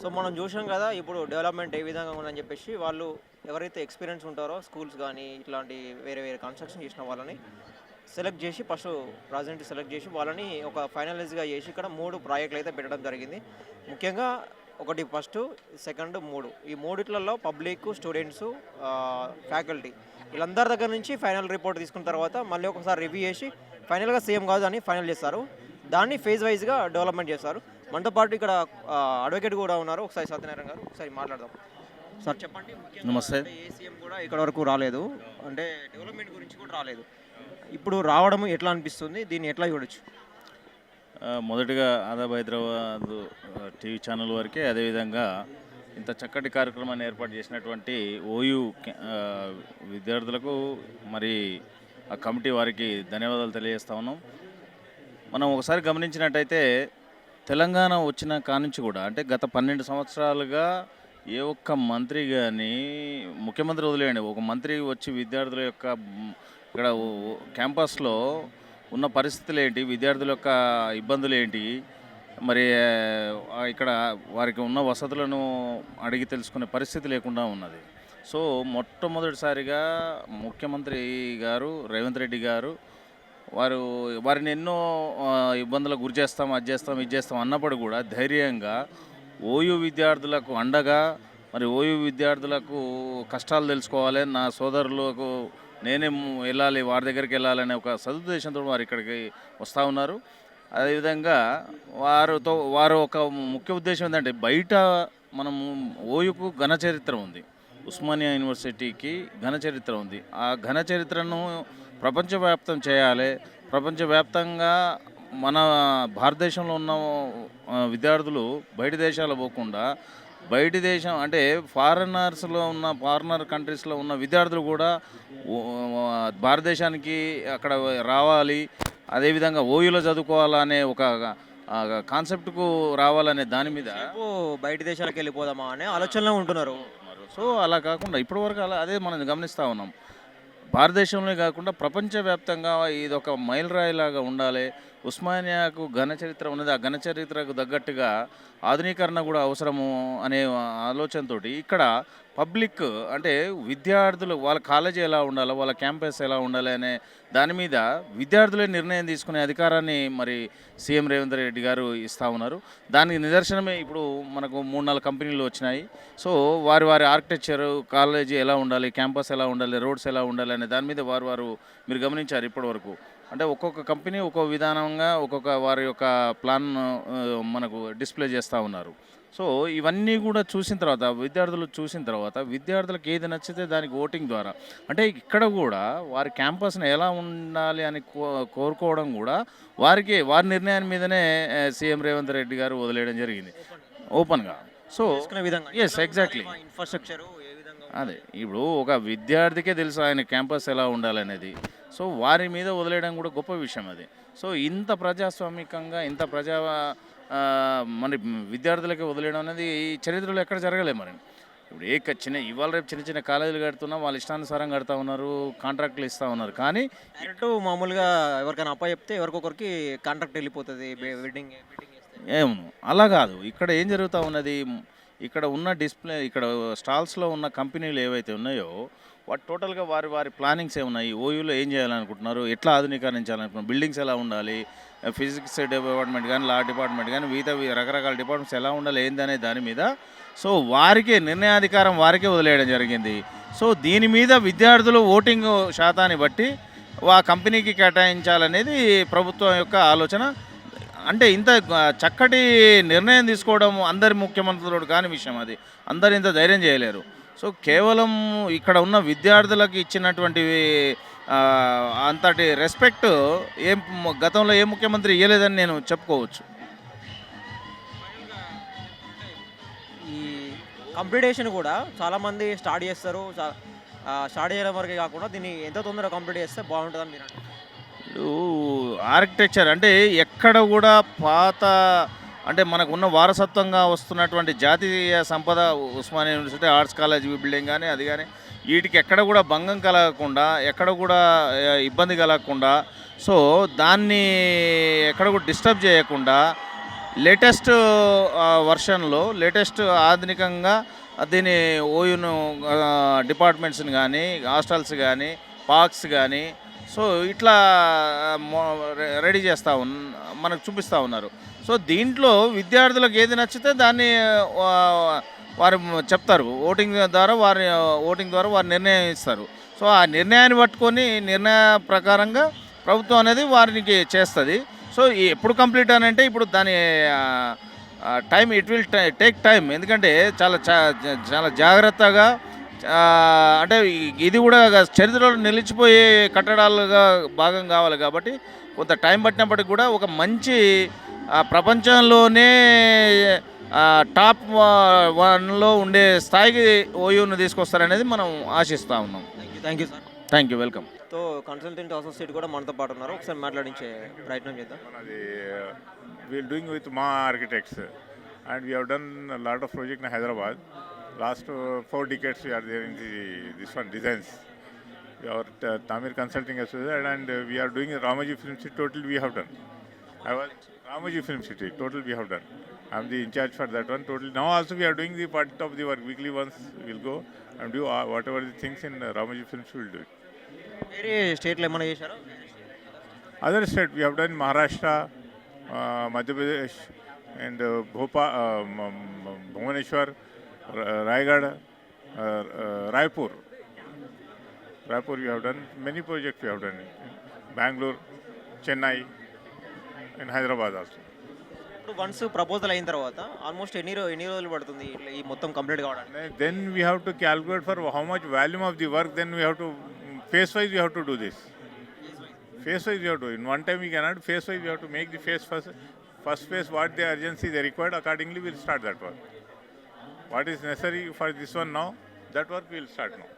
So మనం చూసాం కదా ఇప్పుడు డెవలప్మెంట్ ఏ విధంగా ఉందని చెప్పేసి వాళ్ళు ఎవరైతే ఎక్స్పీరియన్స్ ఉంటారో స్కూల్స్ కానీ ఇట్లాంటి వేరే వేరే కన్స్ట్రక్షన్ చేసిన వాళ్ళని సెలెక్ట్ చేసి ఫస్ట్ ప్రాజెక్ట్ సెలెక్ట్ చేసి వాళ్ళని ఒక ఫైనలైజ్గా చేసి ఇక్కడ 3 ప్రాజెక్టులు అయితే పెట్టడం జరిగింది. ముఖ్యంగా ఒకటి ఫస్ట్, సెకండ్, 3 ఈ మూడిట్లలో పబ్లిక్, స్టూడెంట్స్, ఫ్యాకల్టీ వీళ్ళందరి దగ్గర నుంచి ఫైనల్ రిపోర్ట్ తీసుకున్న తర్వాత మళ్ళీ ఒకసారి రివ్యూ చేసి ఫైనల్గా సేమ్ కాదు అని ఫైనల్ చేస్తారు. దాన్ని ఫేజ్ వైజ్గా డెవలప్మెంట్ చేస్తారు. మనతో పాటు ఇక్కడ అడ్వకేట్ కూడా ఉన్నారు. ఒకసారి సత్యనారాయణ గారు ఒకసారి మాట్లాడదాం. సార్ చెప్పండి. నమస్తే. ఏ సీఎం కూడా ఇక్కడ వరకు రాలేదు, అంటే డెవలప్మెంట్ గురించి కూడా రాలేదు. ఇప్పుడు రావడం ఎట్లా అనిపిస్తుంది, దీన్ని ఎట్లా చూడొచ్చు? మొదటిగా ఆదాబ్ హైదరాబాద్ టీవీ ఛానల్ వారికి, అదేవిధంగా ఇంత చక్కటి కార్యక్రమాన్ని ఏర్పాటు చేసినటువంటి ఓయూ విద్యార్థులకు మరి ఆ కమిటీ వారికి ధన్యవాదాలు తెలియజేస్తా ఉన్నాం. మనం ఒకసారి గమనించినట్టయితే తెలంగాణ వచ్చిన కానుంచి కూడా, అంటే గత 12 సంవత్సరాలుగా ఏ ఒక్క మంత్రి కానీ, ముఖ్యమంత్రి వదిలేయండి, ఒక మంత్రి వచ్చి విద్యార్థుల యొక్క ఇక్కడ క్యాంపస్లో ఉన్న పరిస్థితులు ఏంటి, విద్యార్థుల యొక్క ఇబ్బందులు ఏంటి, మరి ఇక్కడ వారికి ఉన్న వసతులను అడిగి తెలుసుకునే పరిస్థితి లేకుండా ఉన్నది. సో మొట్టమొదటిసారిగా ముఖ్యమంత్రి గారు రేవంత్ రెడ్డి గారు వారిని ఎన్నో ఇబ్బందులకు గురి చేస్తాం, అది చేస్తాం, ఇది చేస్తాం అన్నప్పుడు కూడా ధైర్యంగా ఓయూ విద్యార్థులకు అండగా, మరి ఓయూ విద్యార్థులకు కష్టాలు తెలుసుకోవాలి, నా సోదరులకు నేనే వెళ్ళాలి, వారి దగ్గరికి వెళ్ళాలనే ఒక సదుద్దేశంతో వారు ఇక్కడికి వస్తూ ఉన్నారు. అదేవిధంగా వారు ఒక ముఖ్య ఉద్దేశం ఏంటంటే, బయట మనము ఓయూకు ఘన చరిత్ర ఉంది, ఉస్మానియా యూనివర్సిటీకి ఘన చరిత్ర ఉంది. ఆ ఘన చరిత్రను ప్రపంచవ్యాప్తం చేయాలి. ప్రపంచవ్యాప్తంగా మన భారతదేశంలో ఉన్న విద్యార్థులు బయట దేశాలు పోకుండా, బయటి దేశం అంటే ఫారినర్ కంట్రీస్లో ఉన్న విద్యార్థులు కూడా భారతదేశానికి అక్కడ రావాలి, అదేవిధంగా ఓయూలో చదువుకోవాలనే ఒక కాన్సెప్ట్కు రావాలనే దాని మీద బయట దేశాలకు వెళ్ళిపోదామా అనే ఆలోచనలో ఉంటున్నారు. సో అలా కాకుండా ఇప్పటివరకు అదే మనం గమనిస్తూ ఉన్నాం. భారతదేశంలో కాకుండా ప్రపంచవ్యాప్తంగా ఇది ఒక మైలురాయిలాగా ఉండాలి. ఉస్మానియాకు ఘన చరిత్ర ఉన్నది, ఆ ఘన చరిత్రకు తగ్గట్టుగా ఆధునీకరణ కూడా అవసరము అనే ఆలోచనతో ఇక్కడ పబ్లిక్ అంటే విద్యార్థులు వాళ్ళ కాలేజీ ఎలా ఉండాలి, వాళ్ళ క్యాంపస్ ఎలా ఉండాలి అనే దాని మీద విద్యార్థులే నిర్ణయం తీసుకునే అధికారాన్ని మరి సీఎం రేవంత్ రెడ్డి గారు ఇస్తూ ఉన్నారు. దానికి నిదర్శనమే ఇప్పుడు మనకు 3-4 కంపెనీలు వచ్చినాయి. సో వారి ఆర్కిటెక్చర్, కాలేజీ ఎలా ఉండాలి, క్యాంపస్ ఎలా ఉండాలి, రోడ్స్ ఎలా ఉండాలి అనే దాని మీద వారు మీరు గమనించారు ఇప్పటివరకు. అంటే ఒక్కొక్క కంపెనీ ఒక్కొక్క విధానంగా ఒక్కొక్క వారి యొక్క ప్లాన్ మనకు డిస్ప్లే చేస్తూ ఉన్నారు. సో ఇవన్నీ కూడా చూసిన తర్వాత విద్యార్థులకు ఏది నచ్చితే దానికి ఓటింగ్ ద్వారా, అంటే ఇక్కడ కూడా వారి క్యాంపస్ని ఎలా ఉండాలి అని కోరుకోవడం కూడా వారి నిర్ణయాన్ని మీదనే సీఎం రేవంత్ రెడ్డి గారు వదిలేయడం జరిగింది ఓపెన్గా. So yes, exactly. ఇన్ఫ్రాస్ట్రక్చర్ అదే ఇప్పుడు ఒక విద్యార్థికే తెలుసు ఆయన క్యాంపస్ ఎలా ఉండాలనేది. సో వారి మీద వదిలేయడం కూడా గొప్ప విషయం అది. సో ఇంత ప్రజాస్వామికంగా, ఇంత మరి విద్యార్థులకే వదిలేయడం అనేది ఈ చరిత్రలో ఎక్కడ జరగలేదు. మరి ఇప్పుడు ఇవాళ రేపు చిన్న చిన్న కాలేజీలు కడుతున్నా, వాళ్ళ ఇష్టానుసారం కడతా ఉన్నారు, కాంట్రాక్టులు ఇస్తూ ఉన్నారు. కానీ మామూలుగా ఎవరికైనా అప్ప చెప్తే ఎవరికొకరికి కాంట్రాక్ట్ వెళ్ళిపోతుంది, ఏమో అలా కాదు. ఇక్కడ ఏం జరుగుతూ ఉన్నది, ఇక్కడ ఉన్న ఇక్కడ స్టాల్స్లో ఉన్న కంపెనీలు ఏవైతే ఉన్నాయో వాటి టోటల్గా వారి ప్లానింగ్స్ ఏమున్నాయి, ఓయూలో ఏం చేయాలనుకుంటున్నారు, ఎట్లా ఆధునీకరించాలనుకుంటున్నారు, బిల్డింగ్స్ ఎలా ఉండాలి, ఫిజిక్స్ డిపార్ట్మెంట్ కానీ, లా డిపార్ట్మెంట్ కానీ, మిగతా రకరకాల డిపార్ట్మెంట్స్ ఎలా ఉండాలి ఏందనే దాని మీద సో వారికే నిర్ణయాధికారం వారికే వదిలేయడం జరిగింది. సో దీని మీద విద్యార్థులు ఓటింగ్ శాతాన్ని బట్టి ఆ కంపెనీకి కేటాయించాలనేది ప్రభుత్వం యొక్క ఆలోచన. అంటే ఇంత చక్కటి నిర్ణయం తీసుకోవడం అందరి ముఖ్యమంత్రులు కాని విషయం అది. అందరు ఇంత ధైర్యం చేయలేరు. సో కేవలం ఇక్కడ ఉన్న విద్యార్థులకు ఇచ్చినటువంటి అంతటి రెస్పెక్ట్ గతంలో ఏ ముఖ్యమంత్రి ఇవ్వలేదని నేను చెప్పుకోవచ్చు. ఈ కంప్లీటేషన్ కూడా చాలామంది స్టార్ట్ చేస్తారు, స్టార్ట్ చేయడం వరకే కాకుండా దీన్ని ఎంత తొందరగా కంప్లీట్ చేస్తే బాగుంటుందని మీరు అంటారు? ఆర్కిటెక్చర్ అంటే ఎక్కడ కూడా పాత, అంటే మనకు ఉన్న వారసత్వంగా వస్తున్నటువంటి జాతీయ సంపద Osmania university arts college building కానీ, అది కానీ వీటికి ఎక్కడ కూడా భంగం కలగకుండా, ఎక్కడ కూడా ఇబ్బంది కలగకుండా, సో దాన్ని ఎక్కడ కూడా డిస్టర్బ్ చేయకుండా లేటెస్ట్ వర్షన్లో లేటెస్ట్ ఆధునికంగా దీని ఓయూను డిపార్ట్మెంట్స్ని కానీ హాస్టల్స్ కానీ పార్క్స్ కానీ సో ఇట్లా రెడీ చేస్తూ మనకు చూపిస్తూ ఉన్నారు. సో దీంట్లో విద్యార్థులకు ఏది నచ్చితే దాన్ని ఆ, వారు చెప్తారు. ఓటింగ్ ద్వారా వారు నిర్ణయం ఇస్తారు. సో ఆ నిర్ణయాన్ని పట్టుకొని నిర్ణయ ప్రకారంగా ప్రభుత్వం అనేది వారికి చేస్తుంది. సో ఎప్పుడు కంప్లీట్ అని అంటే ఇప్పుడు దాని time it will take time. ఎందుకంటే చాలా జాగ్రత్తగా అంటే ఇది కూడా చరిత్రలో నిలిచిపోయే కట్టడాలుగా భాగం కావాలి కాబట్టి కొంత టైం పట్టినప్పటికి కూడా ఒక మంచి ప్రపంచంలోనే టాప్ వన్లో ఉండే స్థాయికి ఓయూను తీసుకొస్తారనేది మనం ఆశిస్తూ ఉన్నాం. Thank you sir. Thank you, welcome. తో కన్సల్టెంట్ అసోసియేట్ కూడా మనతో పాటు ఉన్నారు. ఒకసారి మాట్లాడించే ప్రయత్నం చేద్దాం. అది we're doing with Ma Architects, and we have done a lot of project in Hyderabad. Last 4 decades we are there in this one designs. Our Tamir Consulting Associate, and we are doing Ramoji Film City. Total we have done. I was Ramoji Film City. Total we have done. I am the in charge for that one. Total now also we are doing the part of the work. Weekly once we'll go and do whatever the things in Ramoji Film City we'll do it. వేరే స్టేట్లో ఏమైనా చేశారా? Other state we have done Maharashtra, Madhya Pradesh, and Bhopal, Bhubaneswar, Raigad, Raipur. Raipur we have done many projects. We have done Bangalore, Chennai, and Hyderabad also. ఇప్పుడు once proposal అయిన తర్వాత almost ఎన్ని రోజులు పడుతుంది ఇట్లా ఈ మొత్తం కంప్లీట్ కావడానికి? Then we have to calculate for how much volume of the work. Then we have to phase wise we have to do this. Phase wise we have to. In one time we cannot. Phase wise we have to make the phase first phase what the urgency they required. Accordingly we'll start that work. What is necessary for this one now, that work we'll start now.